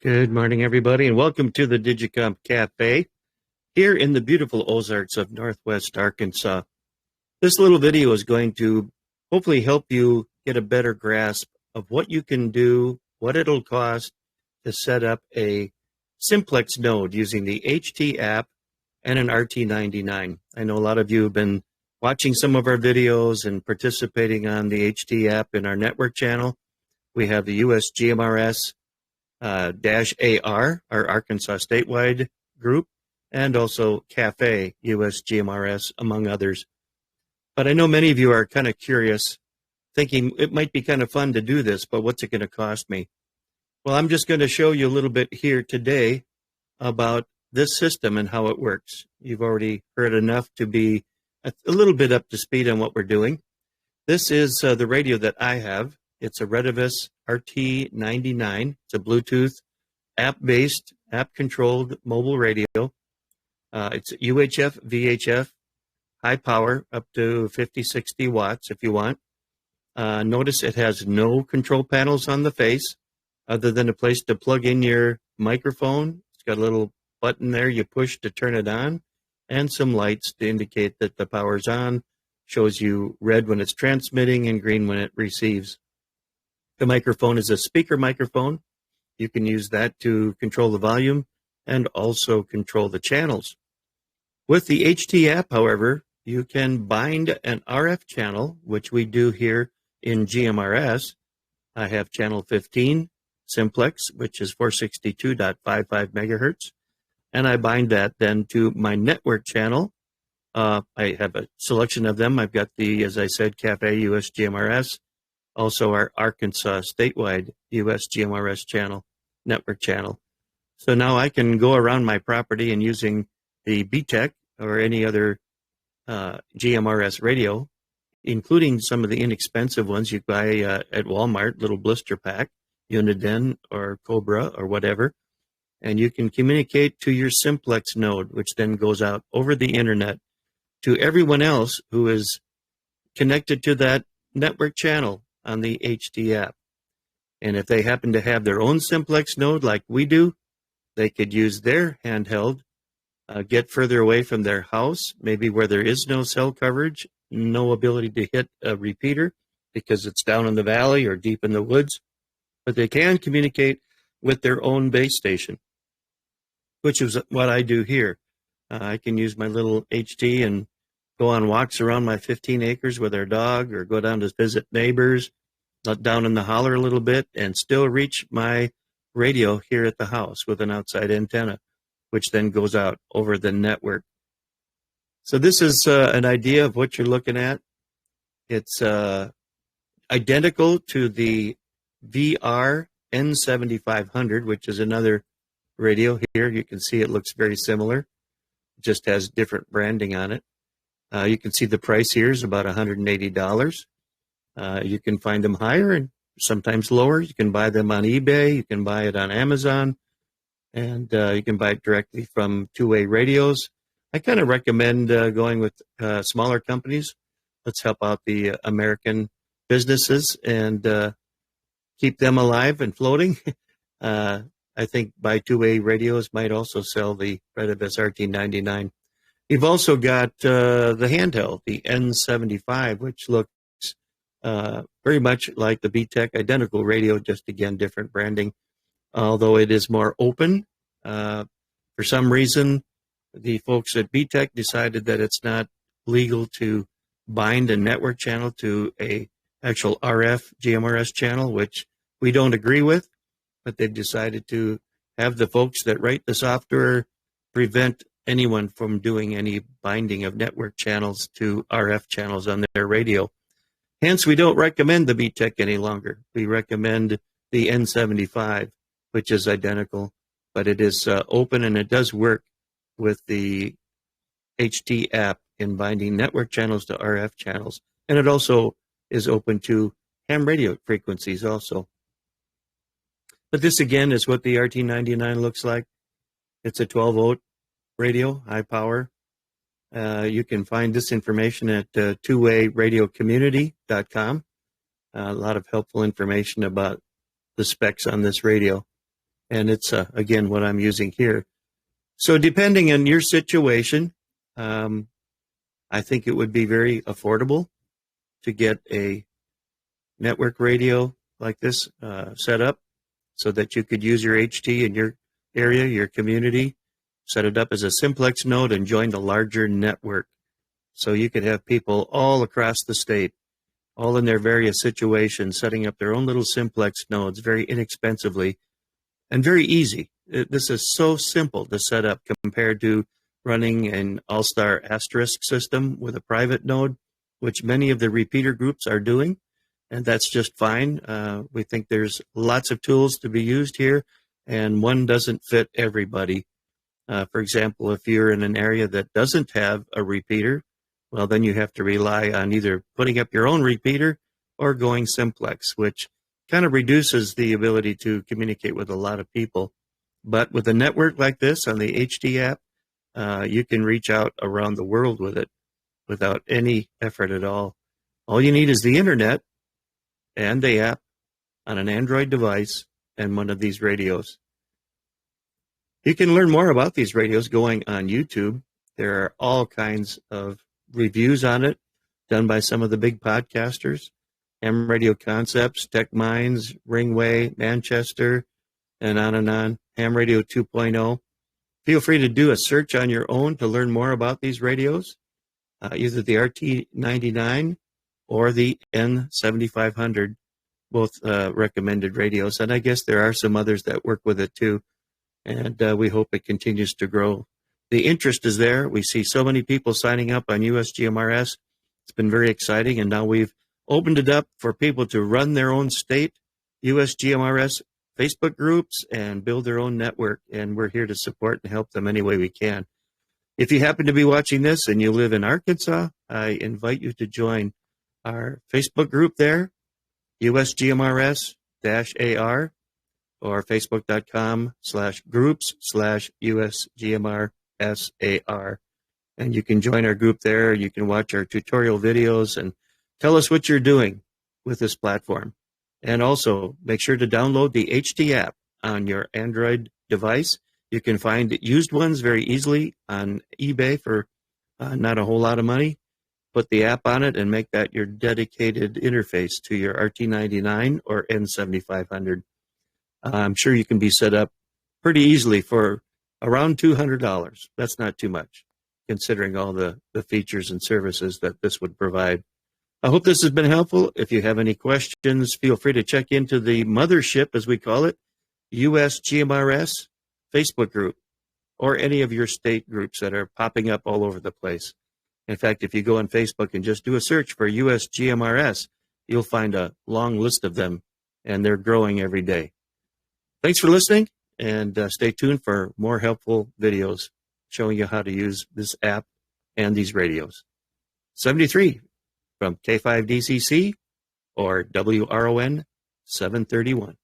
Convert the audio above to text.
Good morning, everybody, and welcome to the Digicom Cafe here in the beautiful Ozarks of Northwest Arkansas. This little video is going to hopefully help you get a better grasp of what you can do, what it'll cost to set up a Simplex node using the HT app and an RT99. I know a lot of you have been watching some of our videos and participating on the HT app in our network channel. We have the USGMRS -AR, our Arkansas statewide group, and also Cafe USGMRS, among others. But I know many of you are kind of curious, thinking it might be kind of fun to do this, but what's it going to cost me? Well, I'm just going to show you a little bit here today about this system and how it works. You've already heard enough to be a little bit up to speed on what we're doing. This is the radio that I have. It's a Retevis RT99. It's a Bluetooth app-based, app-controlled mobile radio. It's UHF, VHF, high power, up to 50, 60 watts if you want. Notice it has no control panels on the face other than a place to plug in your microphone. It's got a little button there you push to turn it on, and some lights to indicate that the power's on. Shows you red when it's transmitting and green when it receives. The microphone is a speaker microphone. You can use that to control the volume and also control the channels. With the HT app, however, you can bind an RF channel, which we do here in GMRS. I have channel 15, Simplex, which is 462.55 megahertz, and I bind that then to my network channel. I have a selection of them. I've got the, as I said, Cafe USGMRS, also our Arkansas statewide USGMRS channel, network channel. So now I can go around my property and using the BTEC or any other GMRS radio, including some of the inexpensive ones you buy at Walmart, little blister pack, Uniden or Cobra or whatever, and you can communicate to your Simplex node, which then goes out over the internet to everyone else who is connected to that network channel on the HT app. And if they happen to have their own Simplex node like we do, they could use their handheld, get further away from their house, maybe where there is no cell coverage, no ability to hit a repeater because it's down in the valley or deep in the woods, but they can communicate with their own base station, which is what I do here. I can use my little HT and go on walks around my 15 acres with our dog, or go down to visit neighbors, down in the holler a little bit, and still reach my radio here at the house with an outside antenna, which then goes out over the network. So this is an idea of what you're looking at. It's identical to the VR N7500, which is another radio here. You can see it looks very similar. It just has different branding on it. You can see the price here is about $180. You can find them higher and sometimes lower. You can buy them on eBay. You can buy it on Amazon. And you can buy it directly from two-way radios. I kind of recommend going with smaller companies. Let's help out the American businesses and keep them alive and floating. I think buy two-way radios might also sell the Retevis RT99. You've also got the handheld, the N75, which looks very much like the BTEC identical radio, just again, different branding, although it is more open. For some reason, the folks at BTEC decided that it's not legal to bind a network channel to a actual RF GMRS channel, which we don't agree with, but they've decided to have the folks that write the software prevent anyone from doing any binding of network channels to RF channels on their radio. Hence, we don't recommend the BTEC any longer. We recommend the N75, which is identical, but it is open and it does work with the HT app in binding network channels to RF channels. And it also is open to ham radio frequencies also. But this again is what the RT99 looks like. It's a 12-volt radio, high power. You can find this information at twoway-radiocommunity.com. A lot of helpful information about the specs on this radio. And it's, again, what I'm using here. So depending on your situation, I think it would be very affordable to get a network radio like this set up so that you could use your HT in your area, your community, set it up as a simplex node and join the larger network. So you could have people all across the state, all in their various situations, setting up their own little simplex nodes very inexpensively and very easy. This is so simple to set up compared to running an all-star asterisk system with a private node, which many of the repeater groups are doing, and that's just fine. We think there's lots of tools to be used here, and one doesn't fit everybody. For example, if you're in an area that doesn't have a repeater, well, then you have to rely on either putting up your own repeater or going simplex, which kind of reduces the ability to communicate with a lot of people. But with a network like this on the HD app, you can reach out around the world with it without any effort at all. All you need is the internet and the app on an Android device and one of these radios. You can learn more about these radios going on YouTube. There are all kinds of reviews on it done by some of the big podcasters. Ham Radio Concepts, Tech Minds, Ringway, Manchester, and on and on. Ham Radio 2.0. Feel free to do a search on your own to learn more about these radios, either the RT99 or the N7500, both recommended radios. And I guess there are some others that work with it too. And we hope it continues to grow. The interest is there. We see so many people signing up on USGMRS. It's been very exciting. And now we've opened it up for people to run their own state USGMRS Facebook groups and build their own network. And we're here to support and help them any way we can. If you happen to be watching this and you live in Arkansas, I invite you to join our Facebook group there, USGMRS-AR, or facebook.com/groups/USGMRS-AR. And you can join our group there. You can watch our tutorial videos and tell us what you're doing with this platform. And also make sure to download the HT app on your Android device. You can find used ones very easily on eBay for not a whole lot of money. Put the app on it and make that your dedicated interface to your RT99 or N7500. I'm sure you can be set up pretty easily for around $200. That's not too much, considering all the features and services that this would provide. I hope this has been helpful. If you have any questions, feel free to check into the mothership, as we call it, USGMRS Facebook group, or any of your state groups that are popping up all over the place. In fact, if you go on Facebook and just do a search for USGMRS, you'll find a long list of them, and they're growing every day. Thanks for listening, and stay tuned for more helpful videos showing you how to use this app and these radios. 73 from K5DCC or WRON 731.